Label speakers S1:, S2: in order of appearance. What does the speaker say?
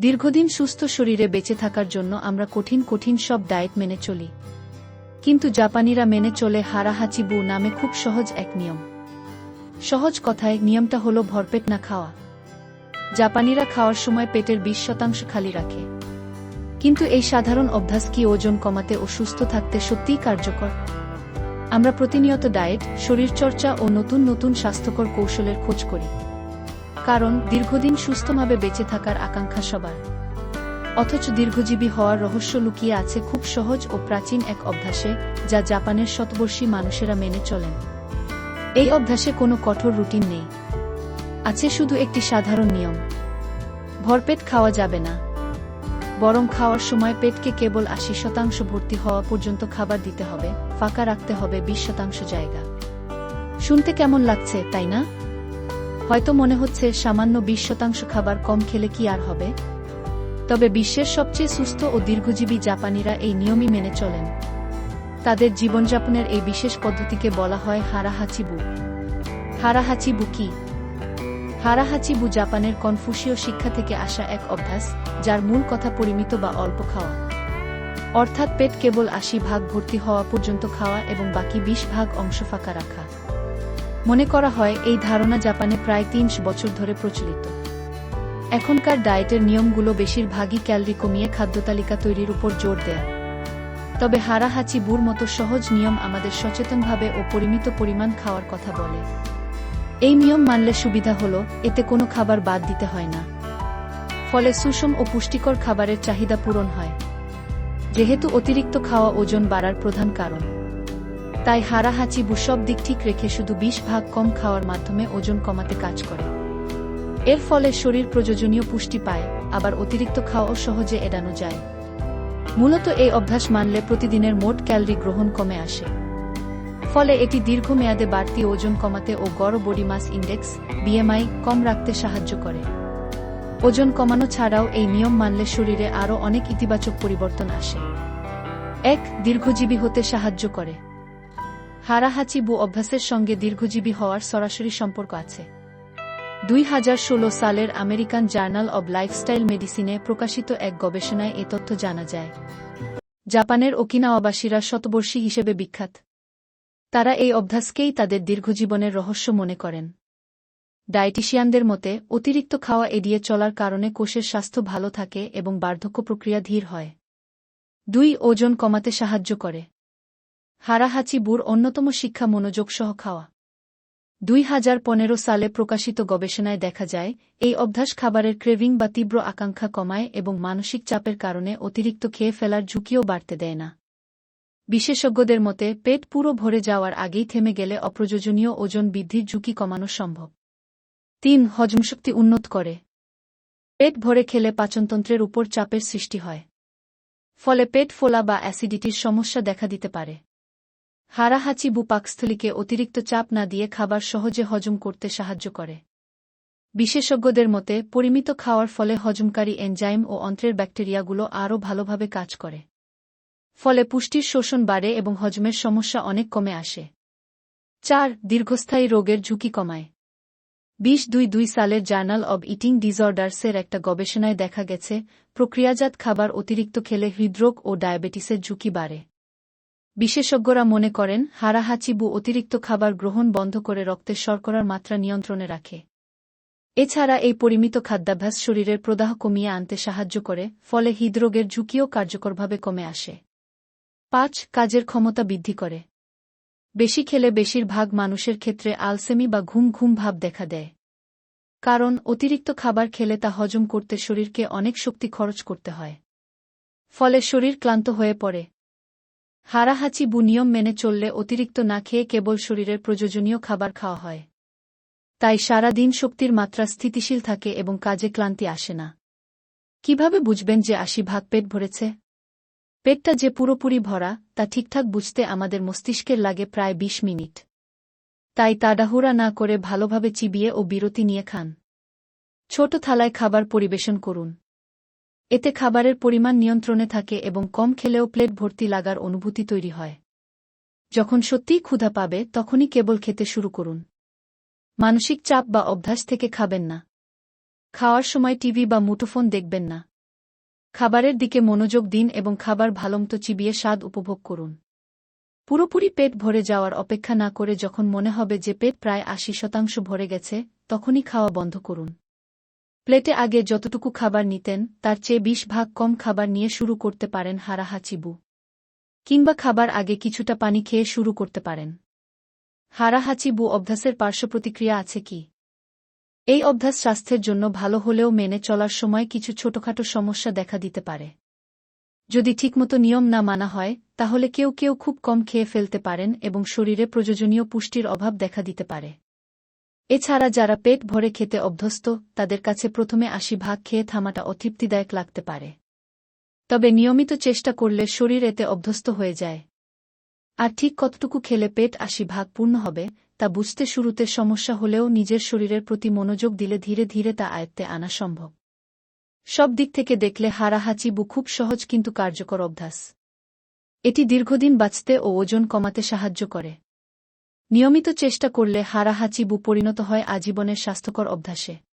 S1: দীর্ঘদিন সুস্থ শরীরে বেঁচে থাকার জন্য আমরা কঠিন কঠিন সব ডায়েট মেনে চলি, কিন্তু জাপানিরা মেনে চলে হারাহাচিবু নামে খুব সহজ এক নিয়ম। সহজ কথায় নিয়মটা হলো ভরপেট না খাওয়া। জাপানিরা খাওয়ার সময় পেটের 20% খালি রাখে। কিন্তু এই সাধারণ অভ্যাস কি ওজন কমাতে ও সুস্থ থাকতে সত্যিই কার্যকর? আমরা প্রতিনিয়ত ডায়েট, শরীরচর্চা ও নতুন নতুন স্বাস্থ্যকর কৌশলের খোঁজ করি, কারণ দীর্ঘদিন সুস্থভাবে বেঁচে থাকার আকাঙ্ক্ষা সবার। অথচ দীর্ঘজীবী হওয়ার রহস্য লুকিয়ে আছে খুব সহজ ও প্রাচীন এক অভ্যাসে, যা জাপানের শতবর্ষী মানুষেরা মেনে চলেন। এই অভ্যাসে কোনো কঠোর রুটিন নেই, আছে শুধু একটি সাধারণ নিয়ম। ভরপেট খাওয়া যাবে না, বরং খাওয়ার সময় পেটকে কেবল 80% ভর্তি হওয়া পর্যন্ত খাবার দিতে হবে, ফাঁকা রাখতে হবে 20% জায়গা। শুনতে কেমন লাগছে, তাই না? হয়তো মনে হচ্ছে সামান্য 20% খাবার কম খেলে কি আর হবে? তবে বিশ্বের সবচেয়ে সুস্থ ও দীর্ঘজীবী জাপানিরা এই নিয়মই মেনে চলেন। তাদের জীবনযাপনের এই বিশেষ পদ্ধতিকে বলা হয় হারাহাচিবু। হারাহাচিবু কি? হারাহাচিবু জাপানের কনফুসীয় শিক্ষা থেকে আসা এক অভ্যাস, যার মূল কথা পরিমিত বা অল্প খাওয়া। অর্থাৎ পেট কেবল 80% ভর্তি হওয়া পর্যন্ত খাওয়া এবং বাকি 20% অংশ ফাঁকা রাখা। মনে করা হয় এই ধারণা জাপানে প্রায় 300 বছর ধরে প্রচলিত। এখনকার ডায়েটের নিয়মগুলো বেশিরভাগই ক্যালোরি কমিয়ে খাদ্যতালিকা তৈরির উপর জোর দেয়। তবে হারাহাচিবুর মতো সহজ নিয়ম আমাদের সচেতনভাবে ও পরিমিত পরিমাণ খাওয়ার কথা বলে। এই নিয়ম মানলে সুবিধা হলো, এতে কোনো খাবার বাদ দিতে হয় না। ফলে সুষম ও পুষ্টিকর খাবারের চাহিদা পূরণ হয়। যেহেতু অতিরিক্ত খাওয়া ওজন বাড়ার প্রধান কারণ, তাই হারাহাচিবু সব দিক ঠিক রেখে শুধু 20% কম খাওয়ার মাধ্যমে ওজন কমাতে কাজ করে। এর ফলে শরীর প্রয়োজনীয় পুষ্টি পায়, আবার অতিরিক্ত খাওয়াও সহজে এড়ানো যায়। মূলত এই অভ্যাস মানলে প্রতিদিনের মোট ক্যালোরি গ্রহণ কমে আসে। ফলে এটি দীর্ঘমেয়াদে বাড়তি ওজন কমাতে ও গড় বডি মাস ইন্ডেক্স (BMI) কম রাখতে সাহায্য করে। ওজন কমানো ছাড়াও এই নিয়ম মানলে শরীরে আরও অনেক ইতিবাচক পরিবর্তন আসে। 1. দীর্ঘজীবী হতে সাহায্য করে। হারাহাচিবু অভ্যাসের সঙ্গে দীর্ঘজীবী হওয়ার সরাসরি সম্পর্ক আছে। 2016 সালের আমেরিকান জার্নাল অব লাইফস্টাইল মেডিসিনে প্রকাশিত এক গবেষণায় এ তথ্য জানা যায়। জাপানের ওকিনাওয়াবাসীরা শতবর্ষী হিসেবে বিখ্যাত। তারা এই অভ্যাসকেই তাদের দীর্ঘজীবনের রহস্য মনে করেন। ডায়েটিশিয়ানদের মতে, অতিরিক্ত খাওয়া এড়িয়ে চলার কারণে কোষের স্বাস্থ্য ভালো থাকে এবং বার্ধক্য প্রক্রিয়া ধীর হয়। 2. ওজন কমাতে সাহায্য করে। হারাহাচিবুর অন্যতম শিক্ষা মনোযোগ সহ খাওয়া। 2015 সালে প্রকাশিত গবেষণায় দেখা যায়, এই অভ্যাস খাবারের ক্রেভিং বা তীব্র আকাঙ্ক্ষা কমায় এবং মানসিক চাপের কারণে অতিরিক্ত খেয়ে ফেলার ঝুঁকিও বাড়তে দেয় না। বিশেষজ্ঞদের মতে, পেট পুরো ভরে যাওয়ার আগেই থেমে গেলে অপ্রয়োজনীয় ওজন বৃদ্ধির ঝুঁকি কমানো সম্ভব। 3. হজমশক্তি উন্নত করে। পেট ভরে খেলে পাচনতন্ত্রের উপর চাপের সৃষ্টি হয়। ফলে পেট ফোলা বা অ্যাসিডিটির সমস্যা দেখা দিতে পারে। হারাহাচিবু পাকস্থলীকে অতিরিক্ত চাপ না দিয়ে খাবার সহজে হজম করতে সাহায্য করে। বিশেষজ্ঞদের মতে, পরিমিত খাওয়ার ফলে হজমকারী এনজাইম ও অন্ত্রের ব্যাকটেরিয়াগুলো আরও ভালোভাবে কাজ করে। ফলে পুষ্টির শোষণ বাড়ে এবং হজমের সমস্যা অনেক কমে আসে। 4. দীর্ঘস্থায়ী রোগের ঝুঁকি কমায়। 2022 সালের জার্নাল অব ইটিং ডিসঅর্ডারসের একটা গবেষণায় দেখা গেছে, প্রক্রিয়াজাত খাবার অতিরিক্ত খেলে হৃদরোগ ও ডায়াবেটিসের ঝুঁকি বাড়ে। বিশেষজ্ঞরা মনে করেন, হারাহাচিবু অতিরিক্ত খাবার গ্রহণ বন্ধ করে রক্তের শর্করার মাত্রা নিয়ন্ত্রণে রাখে। এছাড়া এই পরিমিত খাদ্যাভ্যাস শরীরের প্রদাহ কমিয়ে আনতে সাহায্য করে, ফলে হৃদরোগের ঝুঁকিও কার্যকরভাবে কমে আসে। 5. কাজের ক্ষমতা বৃদ্ধি করে। বেশি খেলে বেশিরভাগ মানুষের ক্ষেত্রে আলসেমি বা ঘুম ঘুম ভাব দেখা দেয়। কারণ অতিরিক্ত খাবার খেলে তা হজম করতে শরীরকে অনেক শক্তি খরচ করতে হয়। ফলে শরীর ক্লান্ত হয়ে পড়ে। হারাহাচিবু নিয়ম মেনে চললে অতিরিক্ত না খেয়ে কেবল শরীরের প্রয়োজনীয় খাবার খাওয়া হয়। তাই সারা দিন শক্তির মাত্রা স্থিতিশীল থাকে এবং কাজে ক্লান্তি আসে না। কিভাবে বুঝবেন যে 80% পেট ভরেছে? পেটটা যে পুরোপুরি ভরা, তা ঠিকঠাক বুঝতে আমাদের মস্তিষ্কের লাগে প্রায় 20 মিনিট। তাই তাড়াহুড়া না করে ভালোভাবে চিবিয়ে ও বিরতি নিয়ে খান। ছোট থালায় খাবার পরিবেশন করুন। এতে খাবারের পরিমাণ নিয়ন্ত্রণে থাকে এবং কম খেলেও প্লেট ভর্তি লাগার অনুভূতি তৈরি হয়। যখন সত্যিই ক্ষুধা পাবে তখনই কেবল খেতে শুরু করুন। মানসিক চাপ বা অভ্যাস থেকে খাবেন না। খাওয়ার সময় টিভি বা মুঠোফোন দেখবেন না। খাবারের দিকে মনোযোগ দিন এবং খাবার ভালোমতো চিবিয়ে স্বাদ উপভোগ করুন। পুরোপুরি পেট ভরে যাওয়ার অপেক্ষা না করে যখন মনে হবে যে পেট প্রায় ৮০% ভরে গেছে, তখনই খাওয়া বন্ধ করুন। প্লেটে আগে যতটুকু খাবার নিতেন তার চেয়ে ২০ ভাগ কম খাবার নিয়ে শুরু করতে পারেন হারাহাচিবু। কিংবা খাবার আগে কিছুটা পানি খেয়ে শুরু করতে পারেন। হারাহাচিবু অভ্যাসের পার্শ্বপ্রতিক্রিয়া আছে কি? এই অভ্যাস স্বাস্থ্যের জন্য ভালো হলেও মেনে চলার সময় কিছু ছোটখাটো সমস্যা দেখা দিতে পারে। যদি ঠিকমতো নিয়ম না মানা হয়, তাহলে কেউ কেউ খুব কম খেয়ে ফেলতে পারেন এবং শরীরে প্রয়োজনীয় পুষ্টির অভাব দেখা দিতে পারে। এছাড়া যারা পেট ভরে খেতে অভ্যস্ত, তাদের কাছে প্রথমে ৮০ ভাগ খেয়ে থামাটা অতৃপ্তিদায়ক লাগতে পারে। তবে নিয়মিত চেষ্টা করলে শরীর এতে অভ্যস্ত হয়ে যায়। আর ঠিক কতটুকু খেলে পেট ৮০ ভাগ পূর্ণ হবে, তা বুঝতে শুরুতে সমস্যা হলেও নিজের শরীরের প্রতি মনোযোগ দিলে ধীরে ধীরে তা আয়ত্তে আনা সম্ভব। সব দিক থেকে দেখলে হারাহাচিবু খুব সহজ কিন্তু কার্যকর অভ্যাস। এটি দীর্ঘদিন বাঁচতে ও ওজন কমাতে সাহায্য করে। নিয়মিত চেষ্টা করলে হারাহাচিবু পরিণত হয় আজীবনের স্বাস্থ্যকর অভ্যাসে।